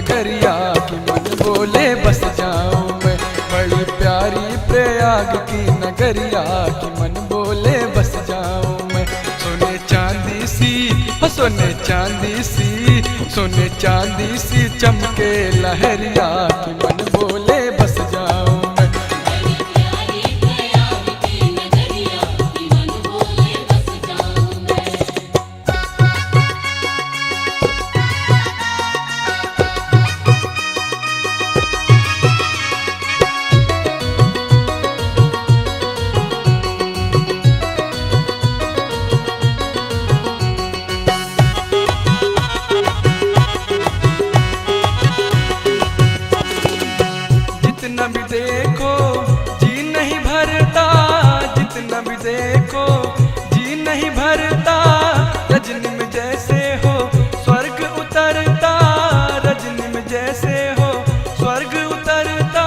नगरिया की मन बोले बस जाऊं मैं। बड़ी प्यारी प्रयाग की नगरिया की मन बोले बस जाऊं मैं। सोने चांदी सी सोने चांदी सी सोने चांदी सी चमके लहरिया की मन बोले बस जाऊं मैं। जितना भी देखो जी नहीं भरता, जितना भी देखो जी नहीं भरता। रजनी में जैसे हो स्वर्ग उतरता, रजनी में जैसे हो स्वर्ग उतरता।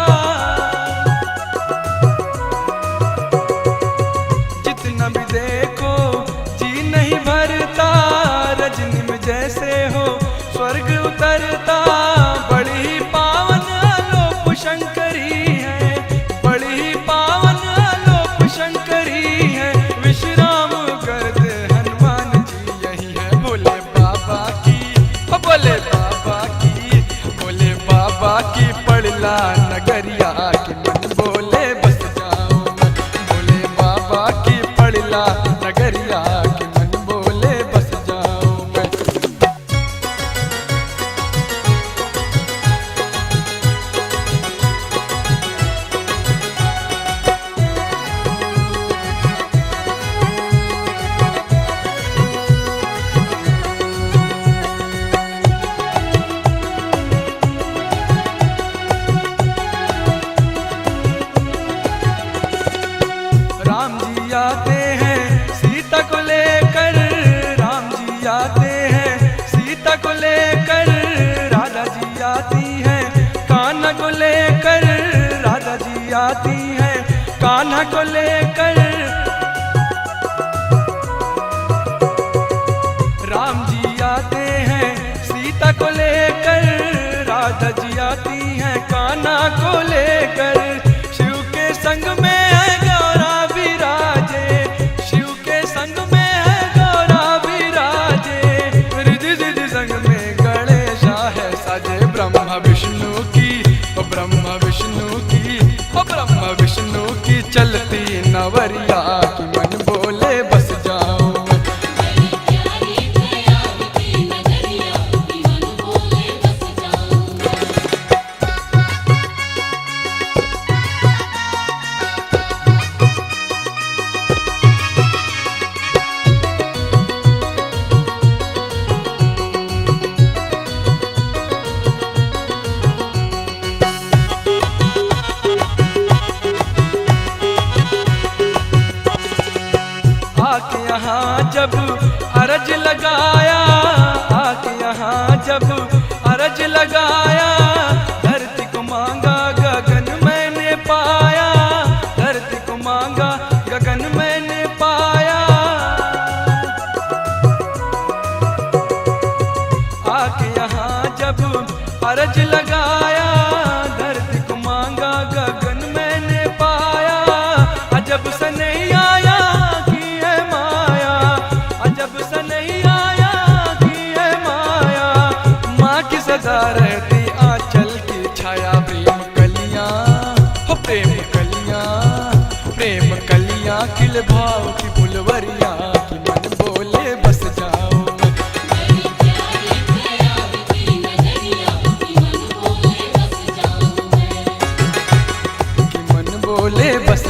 जितना भी देखो जी नहीं भरता, रजनी में जैसे हो स्वर्ग उतरता। बड़ी ही पावन आलोप शंकरी है, बड़ी ही पावन आलोप शंकरी है। विश्राम करते हनुमान जी यही है भोले बाबा की, भोले बाबा की, भोले बाबा की पड़ला नगरिया की मन बोले बस जाऊं मैं। भोले बाबा की पड़ला नगरिया की मन बोले बस जाऊं मैं। राम जी आते हैं सीता को लेकर, राम जी आते हैं सीता को लेकर। राधा जी आती हैं कान्हा को लेकर, राधा जी आती हैं कान्हा को लेकर। राम जी आते हैं सीता को लेकर, राधा जी आती हैं कान्हा को लेकर। शिव के संग में है गौरा विराजे, शिव के संग में है गौरा विराजे। रिधि सिद्धि संग में गणेश है साजे। ब्रह्मा विष्णु की ब्रह्मा विष्णु की ब्रह्मा विष्णु की चलती नवरिया की मन बोले बस जाऊं मैं। आके यहाँ जब अरज लगाया, आके यहाँ जब अरज लगाया। धरती को मांगा गगन मैंने पाया, धरती को मांगा गगन मैंने पाया। आके यहाँ जब अरज लगाया, धरती को मांगा गगन मैंने पाया। अजब से नहीं आया सदा रहती आंचल की छाया। प्रेम कलियां हो प्रेम कलियां, प्रेम कलियां खिल भाव की फुलवरिया की मन बोले बस जाऊं मैं। कि मन बोले बस